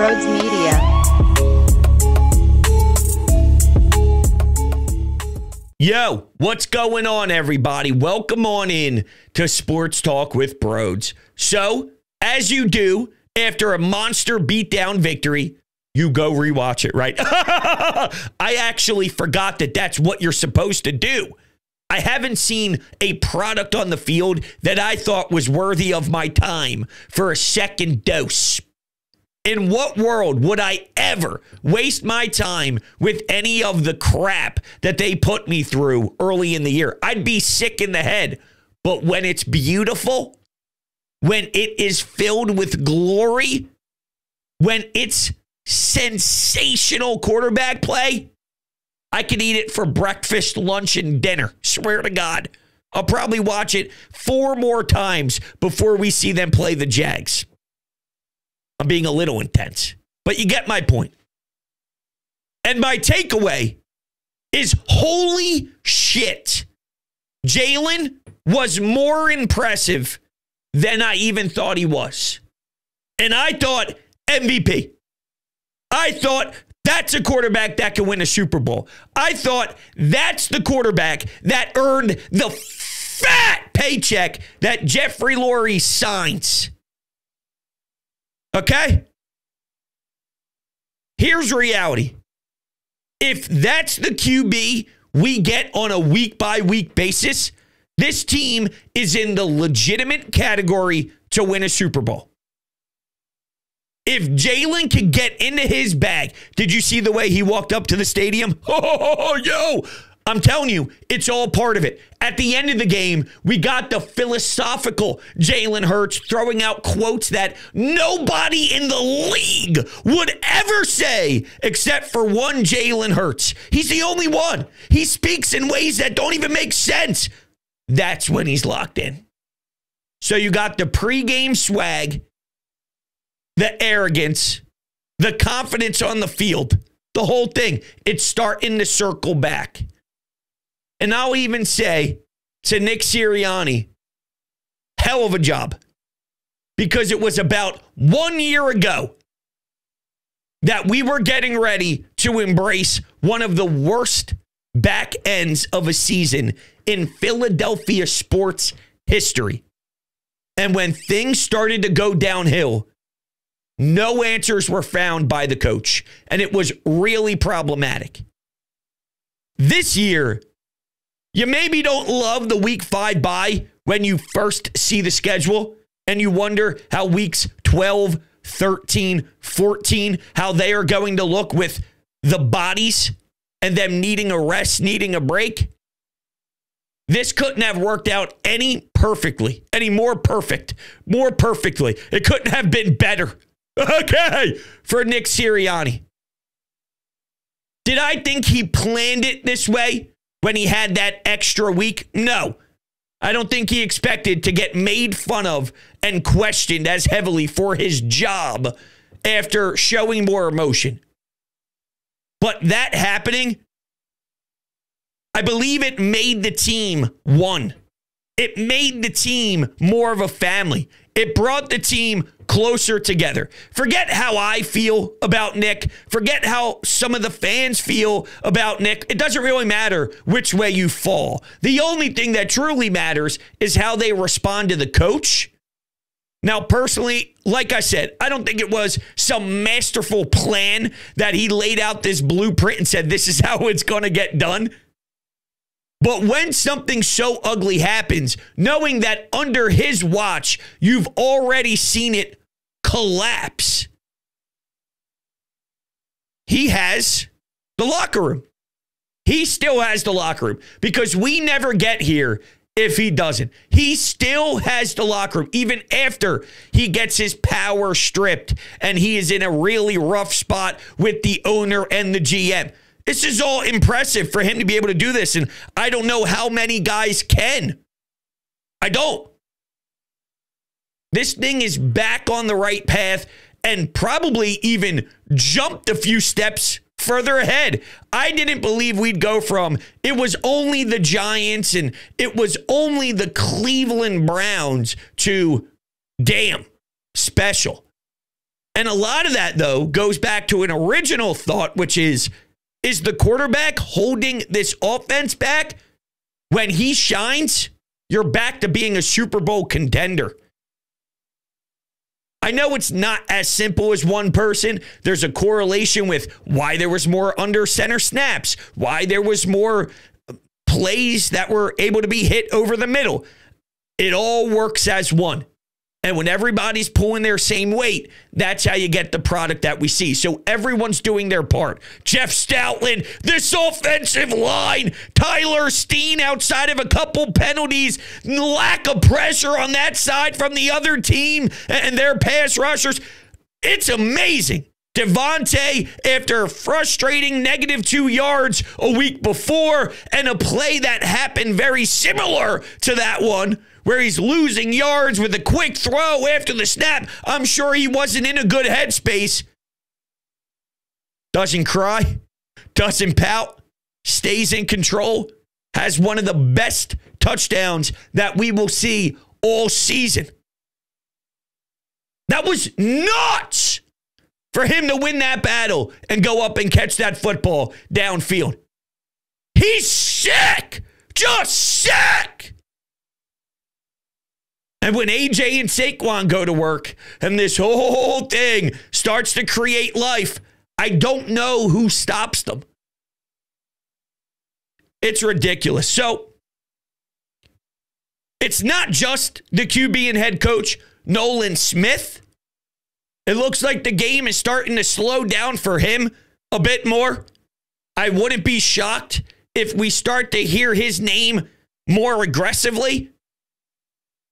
Brodes Media. Yo, what's going on, everybody? Welcome on in to Sports Talk with Brodes. So, as you do after a monster beatdown victory, you go rewatch it, right? I actually forgot that that's what you're supposed to do. I haven't seen a product on the field that I thought was worthy of my time for a second dose. In what world would I ever waste my time with any of the crap that they put me through early in the year? I'd be sick in the head. But when it's beautiful, when it is filled with glory, when it's sensational quarterback play, I could eat it for breakfast, lunch, and dinner. Swear to God. I'll probably watch it 4 more times before we see them play the Jags. I'm being a little intense, but you get my point. And my takeaway is, holy shit, Jalen was more impressive than I even thought he was. And I thought MVP. I thought that's a quarterback that can win a Super Bowl. I thought that's the quarterback that earned the fat paycheck that Jeffrey Lurie signs. Okay? Here's reality. If that's the QB we get on a week-by-week basis, this team is in the legitimate category to win a Super Bowl. If Jalen can get into his bag, did you see the way he walked up to the stadium? Oh, yo, I'm telling you, it's all part of it. At the end of the game, we got the philosophical Jalen Hurts throwing out quotes that nobody in the league would ever say except for one Jalen Hurts. He's the only one. He speaks in ways that don't even make sense. That's when he's locked in. So you got the pregame swag, the arrogance, the confidence on the field, the whole thing. It's starting to circle back. And I'll even say to Nick Sirianni, hell of a job. Because it was about 1 year ago that we were getting ready to embrace one of the worst back ends of a season in Philadelphia sports history. And when things started to go downhill, no answers were found by the coach, and it was really problematic. This year, you maybe don't love the week 5 bye when you first see the schedule, and you wonder how weeks 12, 13, 14, how they are going to look with the bodies and them needing a rest, needing a break. This couldn't have worked out any more perfectly. It couldn't have been better. Okay, for Nick Sirianni. Did I think he planned it this way when he had that extra week? No. I don't think he expected to get made fun of and questioned as heavily for his job after showing more emotion. But that happening, I believe it made the team one. It made the team more of a family. It brought the team closer together. Forget how I feel about Nick. Forget how some of the fans feel about Nick. It doesn't really matter which way you fall. The only thing that truly matters is how they respond to the coach. Now, personally, like I said, I don't think it was some masterful plan that he laid out this blueprint and said, this is how it's going to get done. But when something so ugly happens, knowing that under his watch, you've already seen it collapse, he has the locker room. He still has the locker room because we never get here if he doesn't. He still has the locker room, even after he gets his power stripped and he is in a really rough spot with the owner and the GM. This is all impressive for him to be able to do this, and I don't know how many guys can. I don't. This thing is back on the right path and probably even jumped a few steps further ahead. I didn't believe we'd go from it was only the Giants and it was only the Cleveland Browns to damn special. And a lot of that, though, goes back to an original thought, which is the quarterback holding this offense back? When he shines, you're back to being a Super Bowl contender. I know it's not as simple as one person. There's a correlation with why there was more under center snaps, why there was more plays that were able to be hit over the middle. It all works as one. And when everybody's pulling their same weight, that's how you get the product that we see. So everyone's doing their part. Jeff Stoutland, this offensive line, Tyler Steen outside of a couple penalties, lack of pressure on that side from the other team and their pass rushers. It's amazing. Devontae, after a frustrating -2 yards a week before and a play that happened very similar to that one, where he's losing yards with a quick throw after the snap. I'm sure he wasn't in a good headspace. Doesn't cry, doesn't pout, stays in control, has one of the best touchdowns that we will see all season. That was nuts for him to win that battle and go up and catch that football downfield. He's sick, just sick. And when AJ and Saquon go to work and this whole thing starts to create life, I don't know who stops them. It's ridiculous. So it's not just the QB and head coach, Nolan Smith. It looks like the game is starting to slow down for him a bit more. I wouldn't be shocked if we start to hear his name more aggressively.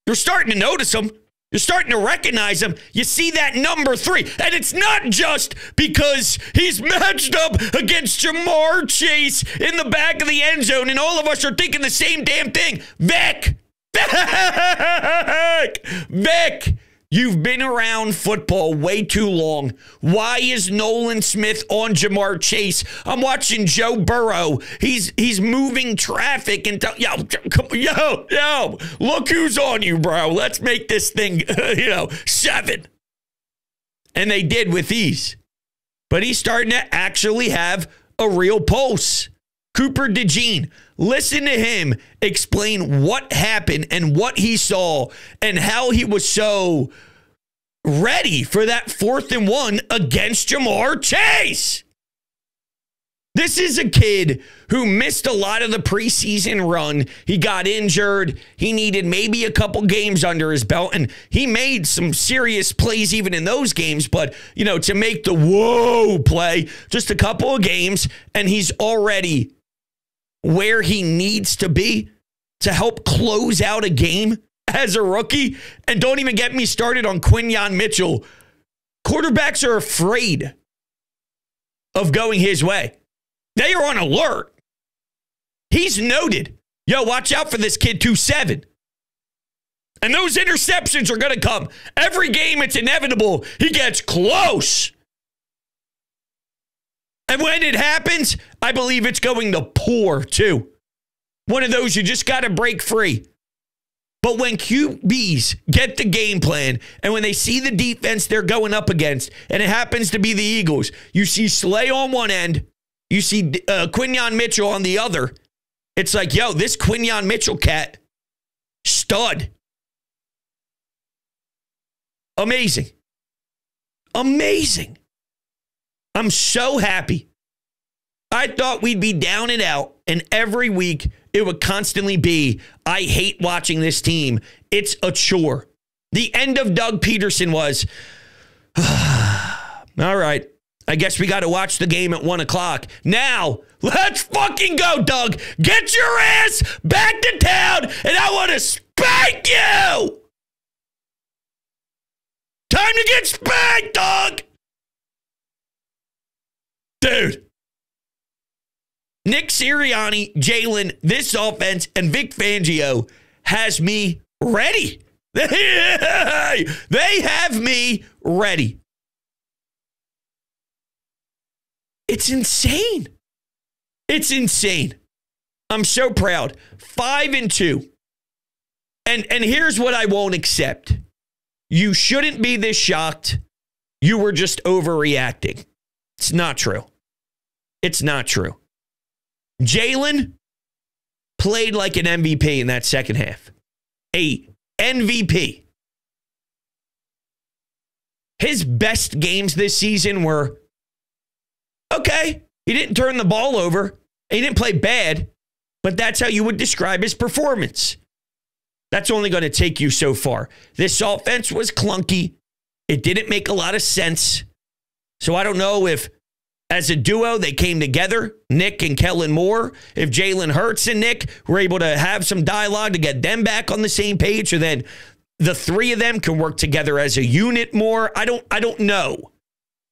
You're starting to notice him. You're starting to recognize him. You see that number 3. And it's not just because he's matched up against Jamar Chase in the back of the end zone and all of us are thinking the same damn thing. Vic! Vic! You've been around football way too long. Why is Nolan Smith on Jamar Chase? I'm watching Joe Burrow. He's moving traffic and yo, look who's on you, bro. Let's make this thing, 7. And they did with ease. But he's starting to actually have a real pulse. Cooper DeJean, listen to him explain what happened and what he saw and how he was so ready for that 4th and 1 against Jamar Chase. This is a kid who missed a lot of the preseason run. He got injured. He needed maybe a couple games under his belt, and he made some serious plays even in those games. But, to make the whoa play, just a couple of games, and he's already where he needs to be to help close out a game as a rookie. And don't even get me started on Quinyon Mitchell. Quarterbacks are afraid of going his way. They are on alert. He's noted. Yo, watch out for this kid 2-7. And those interceptions are going to come. Every game, it's inevitable. He gets close. And when it happens, I believe it's going to pour too. One of those you just got to break free. But when QBs get the game plan and when they see the defense they're going up against, and it happens to be the Eagles, you see Slay on one end, you see Quinyon Mitchell on the other. It's like, yo, this Quinyon Mitchell cat, stud. Amazing. Amazing. I'm so happy. I thought we'd be down and out, and every week it would constantly be, I hate watching this team. It's a chore. The end of Doug Peterson was, all right, I guess we got to watch the game at 1 o'clock. Now, let's fucking go, Doug. Get your ass back to town, and I want to spank you. Time to get spanked, Doug. Dude. Nick Sirianni, Jalen, this offense, and Vic Fangio has me ready. They have me ready. It's insane. It's insane. I'm so proud. 5-2. And here's what I won't accept. You shouldn't be this shocked you were just overreacting. It's not true. It's not true. Jalen played like an MVP in that second half. A MVP. His best games this season were, okay, he didn't turn the ball over. He didn't play bad, but that's how you would describe his performance. That's only going to take you so far. This offense was clunky. It didn't make a lot of sense. So I don't know if, as a duo, they came together, Nick and Kellen Moore. If Jalen Hurts and Nick were able to have some dialogue to get them back on the same page, or then the three of them can work together as a unit more. I don't know.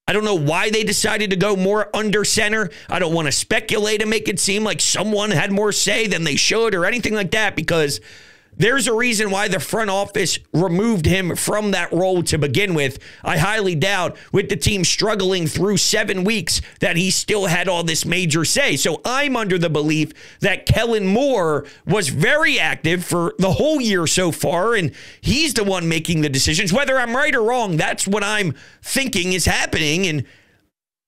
I don't know why they decided to go more under center. I don't want to speculate and make it seem like someone had more say than they should or anything like that, because there's a reason why the front office removed him from that role to begin with. I highly doubt, with the team struggling through 7 weeks, that he still had all this major say. So I'm under the belief that Kellen Moore was very active for the whole year so far, and he's the one making the decisions. Whether I'm right or wrong, that's what I'm thinking is happening. And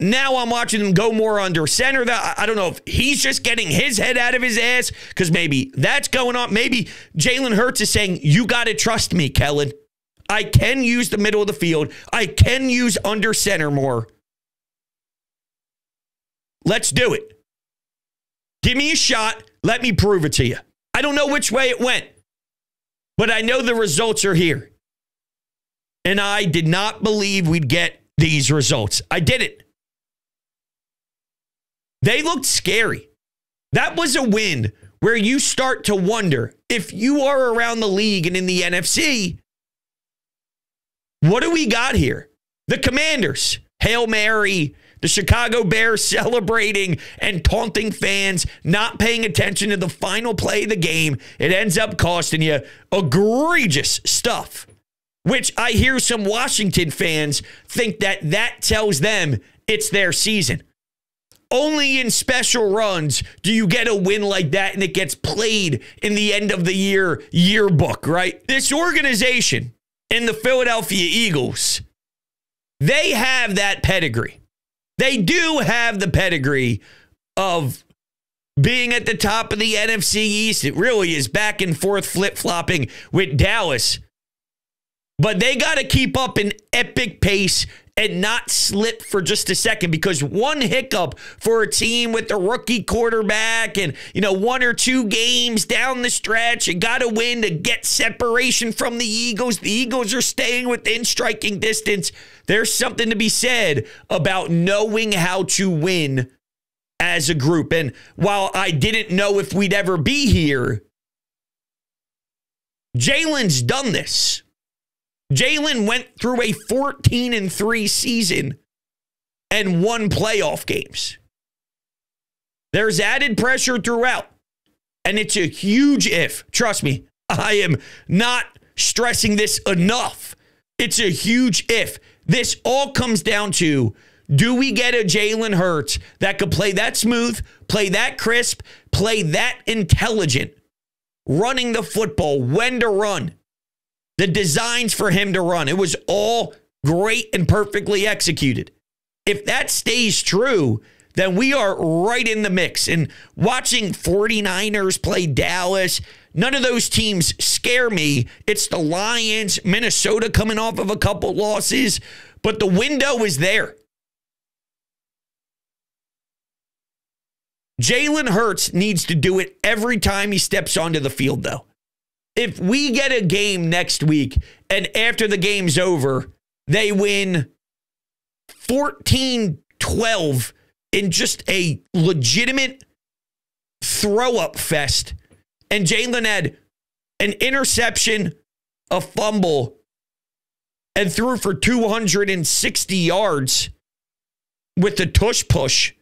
now I'm watching him go more under center. I don't know if he's just getting his head out of his ass, because maybe that's going on. Maybe Jalen Hurts is saying, you got to trust me, Kellen. I can use the middle of the field. I can use under center more. Let's do it. Give me a shot. Let me prove it to you. I don't know which way it went, but I know the results are here. And I did not believe we'd get these results. I didn't. They looked scary. That was a win where you start to wonder, if you are around the league and in the NFC, what do we got here? The Commanders, Hail Mary, the Chicago Bears celebrating and taunting fans, not paying attention to the final play of the game. It ends up costing you egregious stuff, which I hear some Washington fans think that tells them it's their season. Only in special runs do you get a win like that, and it gets played in the end of the year yearbook, right? This organization in the Philadelphia Eagles, they have that pedigree. They do have the pedigree of being at the top of the NFC East. It really is back and forth flip-flopping with Dallas. But they got to keep up an epic pace and not slip for just a second, because one hiccup for a team with a rookie quarterback and, 1 or 2 games down the stretch, you got to win to get separation from the Eagles. The Eagles are staying within striking distance. There's something to be said about knowing how to win as a group. And while I didn't know if we'd ever be here, Jalen's done this. Jalen went through a 14-3 season and won playoff games. There's added pressure throughout, and it's a huge if. Trust me, I am not stressing this enough. It's a huge if. This all comes down to, do we get a Jalen Hurts that could play that smooth, play that crisp, play that intelligent, running the football, when to run, the designs for him to run. It was all great and perfectly executed. If that stays true, then we are right in the mix. And watching 49ers play Dallas, none of those teams scare me. It's the Lions, Minnesota coming off of a couple losses, but the window is there. Jalen Hurts needs to do it every time he steps onto the field, though. If we get a game next week and after the game's over, they win 14-12 in just a legitimate throw-up fest, and Jalen had an interception, a fumble, and threw for 260 yards with the tush push,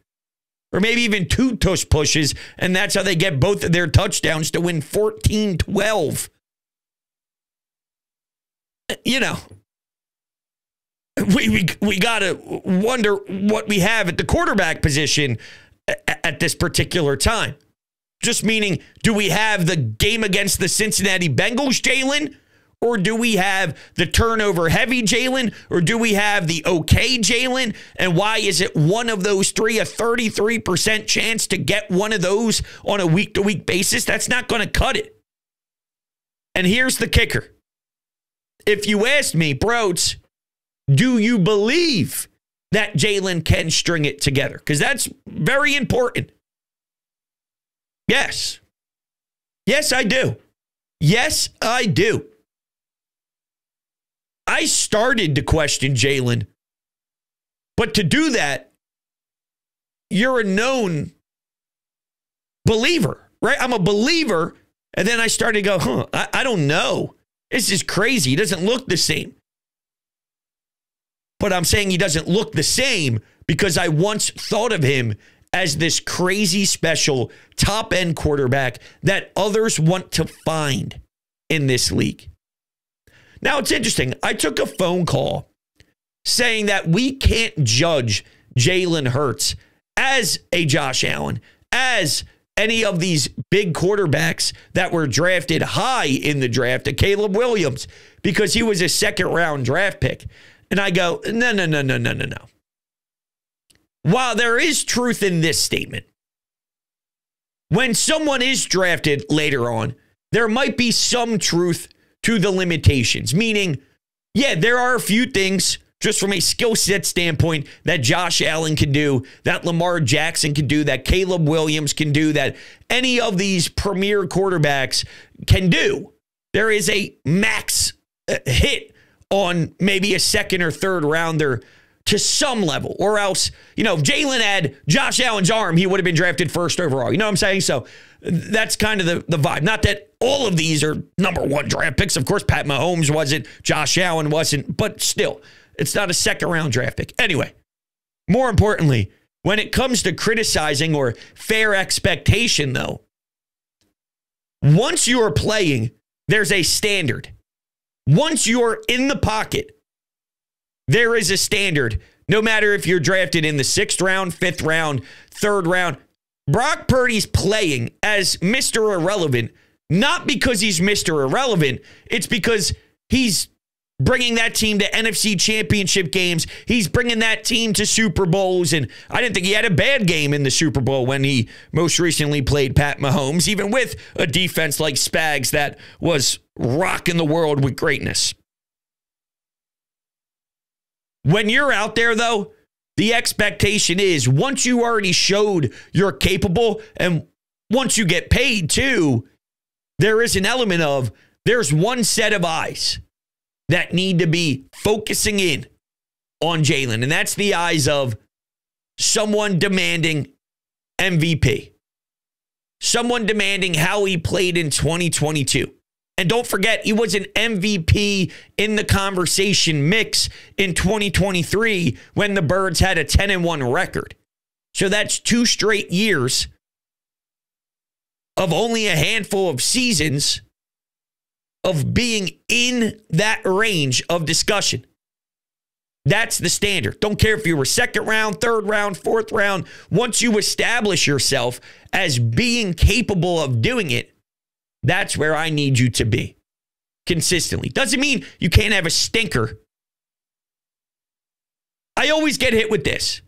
or maybe even 2 tush pushes, and that's how they get both of their touchdowns to win 14-12. We got to wonder what we have at the quarterback position at this particular time. Just meaning, do we have the game against the Cincinnati Bengals Jalen, Or do we have the turnover heavy Jalen? Or do we have the okay Jalen? And why is it one of those three a 33% chance to get one of those on a week-to-week basis? That's not going to cut it. And here's the kicker. If you asked me, Brodes, do you believe that Jalen can string it together? Because that's very important. Yes. Yes, I do. Yes, I do. I started to question Jalen, but to do that, you're a known believer, right? I'm a believer, and then I started to go, I don't know. This is crazy. He doesn't look the same. But I'm saying he doesn't look the same because I once thought of him as this crazy special top-end quarterback that others want to find in this league. Now, it's interesting. I took a phone call saying that we can't judge Jalen Hurts as a Josh Allen, as any of these big quarterbacks that were drafted high in the draft, a Caleb Williams, because he was a second-round draft pick. And I go, no. While there is truth in this statement, when someone is drafted later on, there might be some truth to the limitations, meaning, yeah, there are a few things just from a skill set standpoint that Josh Allen can do, that Lamar Jackson can do, that Caleb Williams can do, that any of these premier quarterbacks can do. There is a max hit on maybe a second or third rounder to some level, or else, if Jalen had Josh Allen's arm, he would have been drafted first overall. You know what I'm saying? So that's kind of the vibe. Not that all of these are number one draft picks. Of course, Pat Mahomes wasn't, Josh Allen wasn't, but still, it's not a second round draft pick. Anyway, more importantly, when it comes to criticizing or fair expectation, though, once you are playing, there's a standard. Once you're in the pocket, there is a standard. No matter if you're drafted in the 6th round, 5th round, 3rd round, Brock Purdy's playing as Mr. Irrelevant, not because he's Mr. Irrelevant. It's because he's bringing that team to NFC championship games. He's bringing that team to Super Bowls. And I didn't think he had a bad game in the Super Bowl when he most recently played Pat Mahomes, even with a defense like Spags that was rocking the world with greatness. When you're out there, though, the expectation is once you already showed you're capable and once you get paid too, there is an element of there's one set of eyes that need to be focusing in on Jalen, and that's the eyes of someone demanding MVP, someone demanding how he played in 2022. And don't forget, he was an MVP in the conversation mix in 2023 when the Birds had a 10-1 record. So that's 2 straight years of only a handful of seasons of being in that range of discussion. That's the standard. Don't care if you were 2nd round, 3rd round, 4th round. Once you establish yourself as being capable of doing it, that's where I need you to be consistently. Doesn't mean you can't have a stinker. I always get hit with this.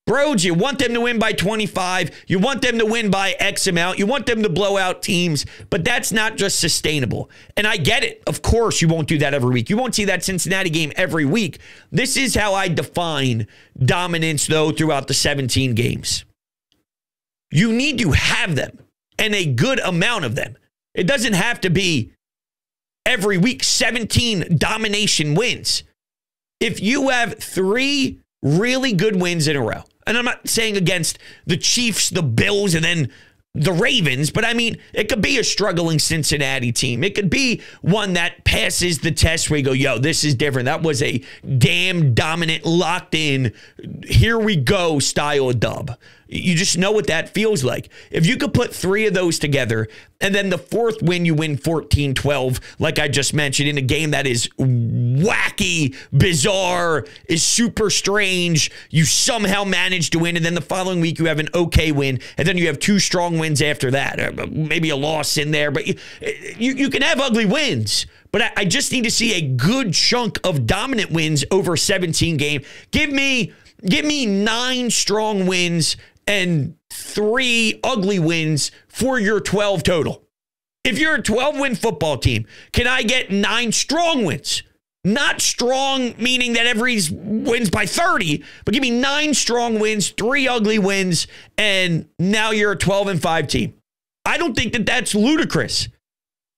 Brodes, you want them to win by 25. You want them to win by X amount. You want them to blow out teams. But that's not just sustainable. And I get it. Of course, you won't do that every week. You won't see that Cincinnati game every week. This is how I define dominance, though, throughout the 17 games. You need to have them and a good amount of them. It doesn't have to be every week 17 domination wins. If you have 3 really good wins in a row, and I'm not saying against the Chiefs, the Bills, and then the Ravens, but I mean, it could be a struggling Cincinnati team. It could be one that passes the test where you go, yo, this is different. That was a damn dominant, locked in, here we go style dub. You just know what that feels like. If you could put 3 of those together, and then the 4th win, you win 14-12, like I just mentioned, in a game that is wacky, bizarre, is super strange. You somehow manage to win, and then the following week you have an okay win, and then you have 2 strong wins after that. Maybe a loss in there, but you can have ugly wins. but I just need to see a good chunk of dominant wins over a 17 game. Give me 9 strong wins and 3 ugly wins for your 12 total. If you're a 12-win football team, can I get 9 strong wins? Not strong, meaning that every wins by 30, but give me 9 strong wins, 3 ugly wins, and now you're a 12-5 team. I don't think that that's ludicrous.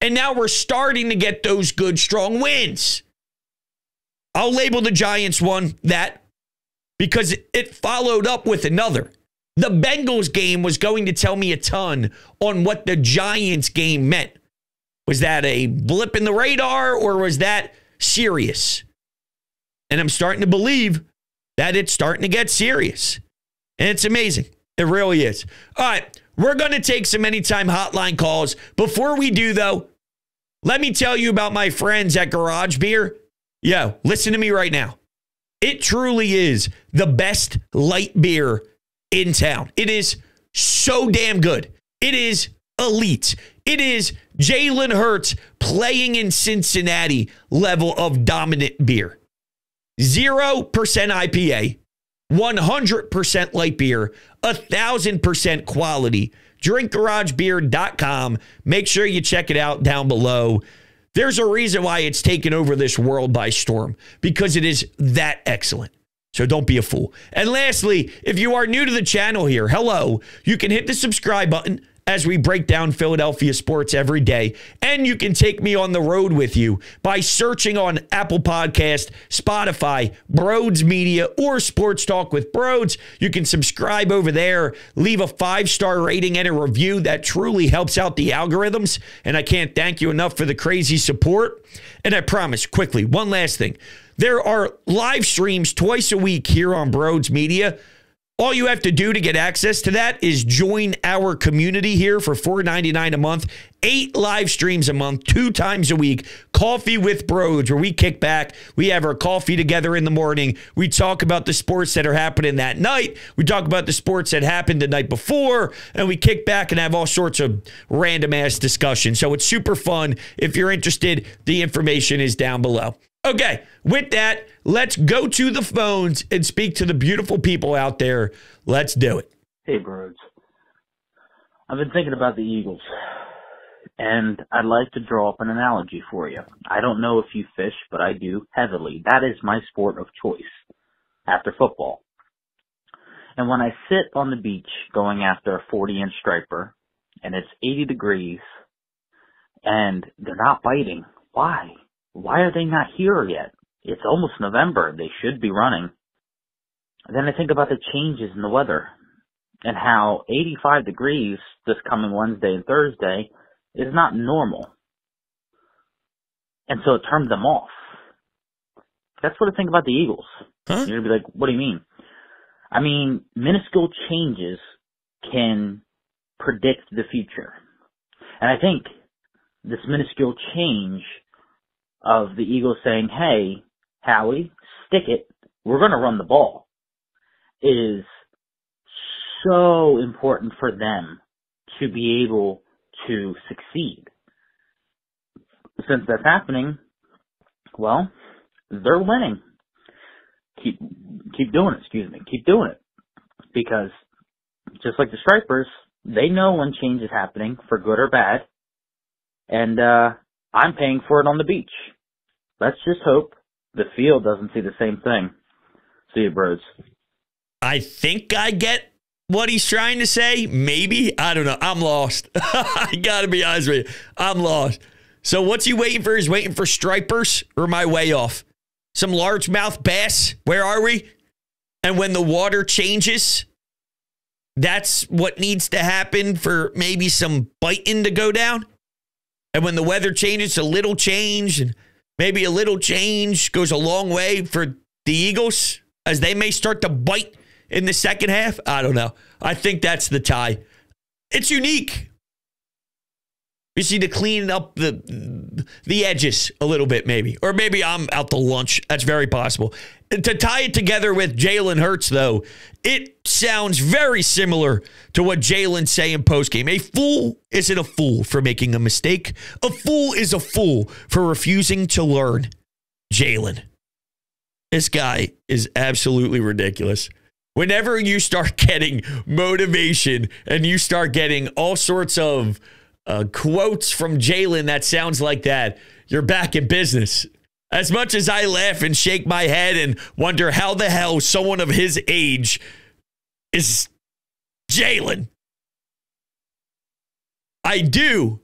And now we're starting to get those good, strong wins. I'll label the Giants one that because it followed up with another. The Bengals game was going to tell me a ton on what the Giants game meant. Was that a blip in the radar or was that serious? And I'm starting to believe that it's starting to get serious. And it's amazing. It really is. All right, we're going to take some anytime hotline calls. Before we do, though, let me tell you about my friends at Garage Beer. Yo, listen to me right now. It truly is the best light beer in town. It is so damn good. It is elite. It is Jalen Hurts playing in Cincinnati level of dominant beer. 0% IPA, 100% light beer, 1,000% quality. DrinkGarageBeer.com. Make sure you check it out down below. There's a reason why it's taken over this world by storm, because it is that excellent. So don't be a fool. And lastly, if you are new to the channel here, hello, you can hit the subscribe button as we break down Philadelphia sports every day. And you can take me on the road with you by searching on Apple Podcast, Spotify, Brodes Media, or Sports Talk with Brodes. You can subscribe over there, leave a 5-star rating and a review. That truly helps out the algorithms. And I can't thank you enough for the crazy support. And I promise, quickly, one last thing. There are live streams twice a week here on Brodes Media. All you have to do to get access to that is join our community here for $4.99 a month, 8 live streams a month, 2 times a week. Coffee with Brodes, where we kick back. We have our coffee together in the morning. We talk about the sports that are happening that night. We talk about the sports that happened the night before, and we kick back and have all sorts of random-ass discussion. So it's super fun. If you're interested, the information is down below. Okay, with that, let's go to the phones and speak to the beautiful people out there. Let's do it. Hey, Brodes. I've been thinking about the Eagles, and I'd like to draw up an analogy for you. I don't know if you fish, but I do heavily. That is my sport of choice after football. And when I sit on the beach going after a 40-inch striper, and it's 80 degrees, and they're not biting, why? Why are they not here yet? It's almost November. They should be running. Then I think about the changes in the weather and how 85 degrees this coming Wednesday and Thursday is not normal. And so it turned them off. That's what I think about the Eagles. Huh? You're going to be like, what do you mean? I mean, minuscule changes can predict the future. And I think this minuscule change of the Eagles saying, hey, Howie, stick it, we're going to run the ball, is so important for them to be able to succeed. Since that's happening, well, they're winning. Keep doing it, keep doing it. Because just like the Stripers, they know when change is happening, for good or bad, and I'm paying for it on the beach. Let's just hope the field doesn't see the same thing. See you, Brodes. I think I get what he's trying to say. Maybe. I don't know. I'm lost. I got to be honest with you. I'm lost. So what's he waiting for? He's waiting for stripers, or am I way off? Some largemouth bass? Where are we? And when the water changes, that's what needs to happen for maybe some biting to go down? And when the weather changes, a little change, and maybe a little change goes a long way for the Eagles as they may start to bite in the second half. I don't know. I think that's the tie. It's unique. We just need to clean up the edges a little bit, maybe. Or maybe I'm out to lunch. That's very possible. And to tie it together with Jalen Hurts, though, it sounds very similar to what Jalen's saying postgame. A fool isn't a fool for making a mistake. A fool is a fool for refusing to learn. Jalen. This guy is absolutely ridiculous. Whenever you start getting motivation and you start getting all sorts of quotes from Jalen that sounds like that, you're back in business. As much as I laugh and shake my head and wonder how the hell someone of his age is Jalen, I do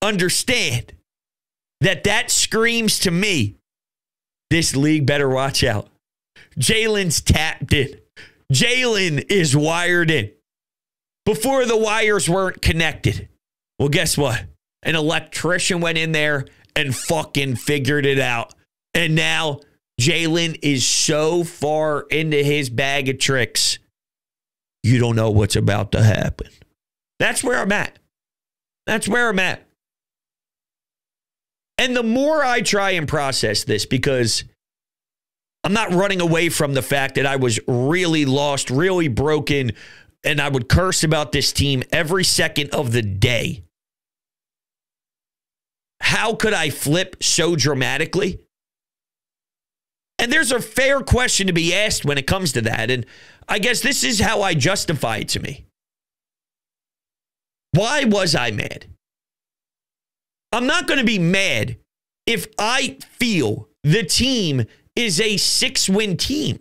understand that screams to me, this league better watch out. Jalen's tapped in. Jalen is wired in. Before the wires weren't connected. Well, guess what? An electrician went in there and fucking figured it out. And now Jalen is so far into his bag of tricks, you don't know what's about to happen. That's where I'm at. That's where I'm at. And the more I try and process this, because I'm not running away from the fact that I was really lost, really broken, and I would curse about this team every second of the day. How could I flip so dramatically? And there's a fair question to be asked when it comes to that. And I guess this is how I justify it to me. Why was I mad? I'm not going to be mad if I feel the team is a 6-win team.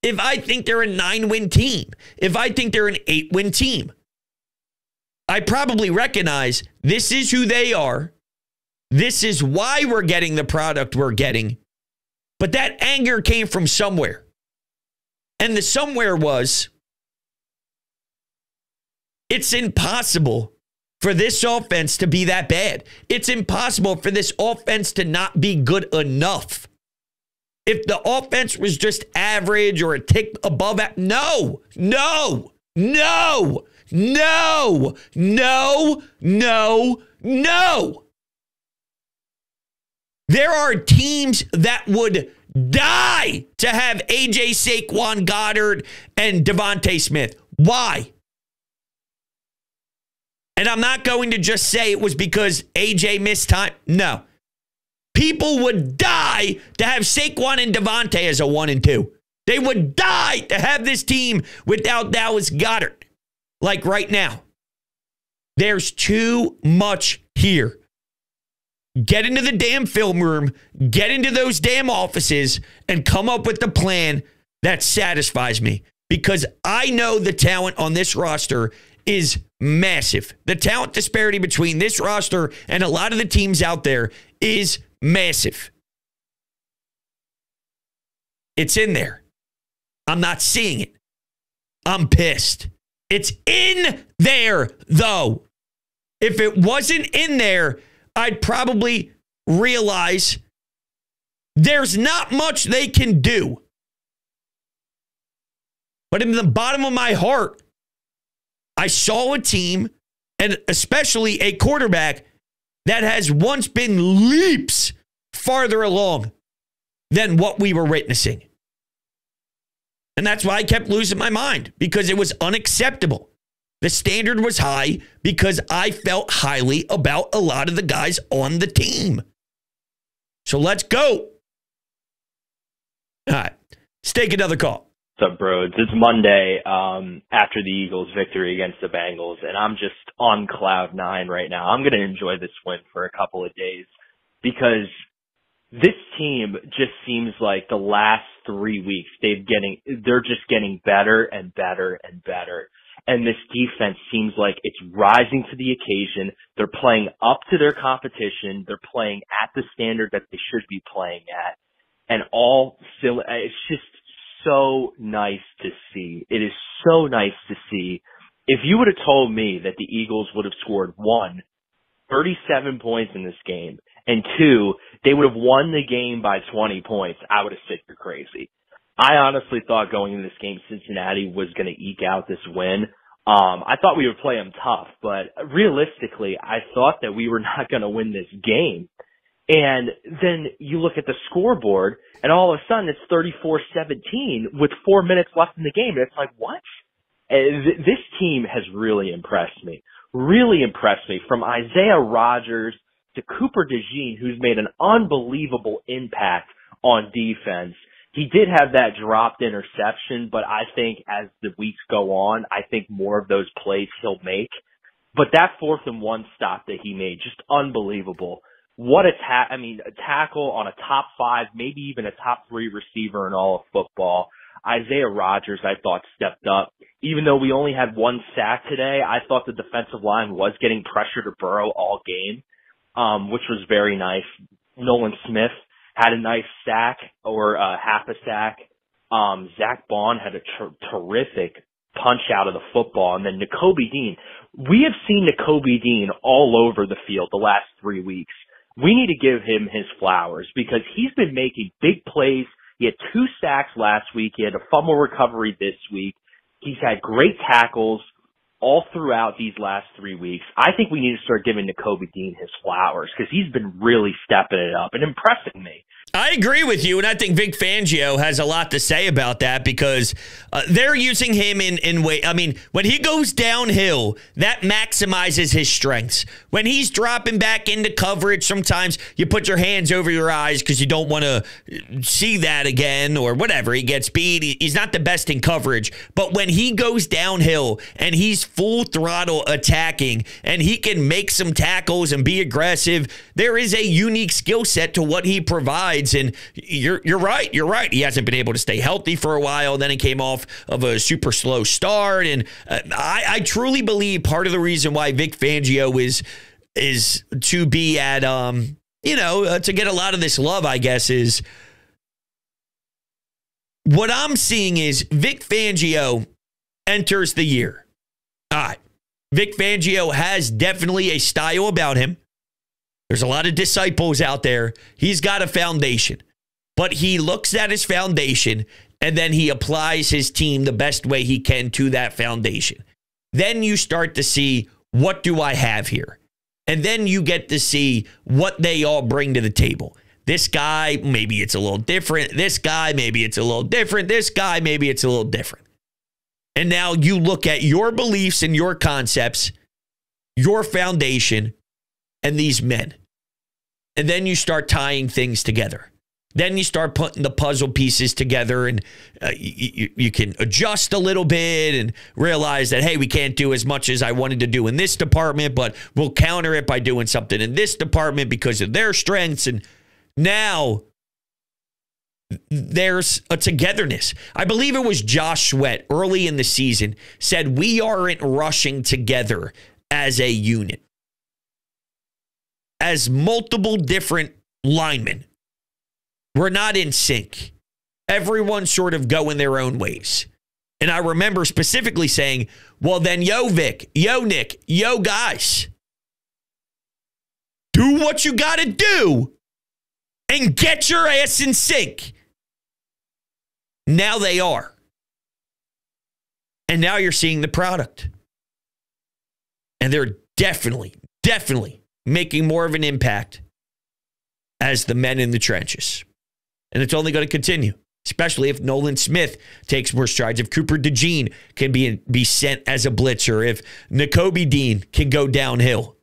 If I think they're a 9-win team. If I think they're an 8-win team. I probably recognize this is who they are. This is why we're getting the product we're getting. But that anger came from somewhere. And the somewhere was, it's impossible for this offense to be that bad. It's impossible for this offense to not be good enough. If the offense was just average or a tick above that, no. There are teams that would die to have AJ, Saquon, Goddard, and Devontae Smith. Why? And I'm not going to just say it was because AJ missed time. No. People would die to have Saquon and Devontae as a 1 and 2. They would die to have this team without Dallas Goedert. Like right now. There's too much here. Get into the damn film room, get into those damn offices, and come up with the plan that satisfies me. Because I know the talent on this roster is massive. The talent disparity between this roster and a lot of the teams out there is massive. It's in there. I'm not seeing it. I'm pissed. It's in there, though. If it wasn't in there, I'd probably realize there's not much they can do. But in the bottom of my heart, I saw a team, and especially a quarterback, that has once been leaps farther along than what we were witnessing. And that's why I kept losing my mind, because it was unacceptable. The standard was high because I felt highly about a lot of the guys on the team. So let's go. All right. Let's take another call. What's up, Brodes? It's Monday after the Eagles' victory against the Bengals, and I'm just on cloud 9 right now. I'm going to enjoy this win for a couple of days because this team just seems like the last 3 weeks they're just getting better and better and better. And this defense seems like it's rising to the occasion. They're playing up to their competition. They're playing at the standard that they should be playing at. And it's just so nice to see. It is so nice to see. If you would have told me that the Eagles would have scored 1, 37 points in this game, and 2, they would have won the game by 20 points, I would have said you're crazy. I honestly thought going into this game, Cincinnati was going to eke out this win. I thought we would play them tough, but realistically, I thought that we were not going to win this game. And then you look at the scoreboard, and all of a sudden it's 34-17 with 4 minutes left in the game. And it's like, what? This team has really impressed me. Really impressed me. From Isaiah Rodgers to Cooper DeJean, who's made an unbelievable impact on defense. He did have that dropped interception, but I think as the weeks go on, I think more of those plays he'll make. But that 4th and 1 stop that he made, just unbelievable. What a tackle on a top 5, maybe even a top 3 receiver in all of football. Isaiah Rodgers, I thought, stepped up. Even though we only had 1 sack today, I thought the defensive line was getting pressure to Burrow all game, which was very nice. Nolan Smith had a nice sack or half a sack. Zach Bond had a terrific punch out of the football. And then Nakobe Dean. We have seen Nakobe Dean all over the field the last 3 weeks. We need to give him his flowers because he's been making big plays. He had 2 sacks last week. He had a fumble recovery this week. He's had great tackles all throughout these last 3 weeks. I think we need to start giving Nakobe Dean his flowers because he's been really stepping it up and impressing me. I agree with you, and I think Vic Fangio has a lot to say about that because they're using him in way. I mean, when he goes downhill, that maximizes his strengths. When he's dropping back into coverage, sometimes you put your hands over your eyes because you don't want to see that again or whatever. He gets beat. He's not the best in coverage, but when he goes downhill and he's full throttle attacking and he can make some tackles and be aggressive, there is a unique skill set to what he provides. And you're right. You're right. He hasn't been able to stay healthy for a while. Then he came off of a super slow start. And I truly believe part of the reason why Vic Fangio is to be at, to get a lot of this love, I guess, is what I'm seeing is Vic Fangio enters the year. All right. Vic Fangio has definitely a style about him. There's a lot of disciples out there. He's got a foundation, but he looks at his foundation and then he applies his team the best way he can to that foundation. Then you start to see, what do I have here? And then you get to see what they all bring to the table. This guy, maybe it's a little different. This guy, maybe it's a little different. This guy, maybe it's a little different. And now you look at your beliefs and your concepts, your foundation, and these men. And then you start tying things together. Then you start putting the puzzle pieces together and you can adjust a little bit and realize that, hey, we can't do as much as I wanted to do in this department, but we'll counter it by doing something in this department because of their strengths. And now there's a togetherness. I believe it was Josh Sweat early in the season said, we aren't rushing together as a unit. As multiple different linemen, we're not in sync. Everyone's sort of going their own ways. And I remember specifically saying, well, then, yo, Vic, yo, Nick, yo, guys, do what you got to do and get your ass in sync. Now they are. And now you're seeing the product. And they're definitely making more of an impact as the men in the trenches. And it's only going to continue, especially if Nolan Smith takes more strides, if Cooper DeJean can be sent as a blitzer, if Nakobe Dean can go downhill.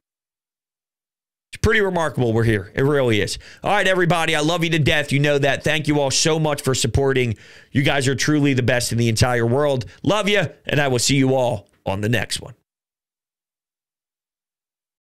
It's pretty remarkable we're here. It really is. All right, everybody, I love you to death. You know that. Thank you all so much for supporting. You guys are truly the best in the entire world. Love you, and I will see you all on the next one.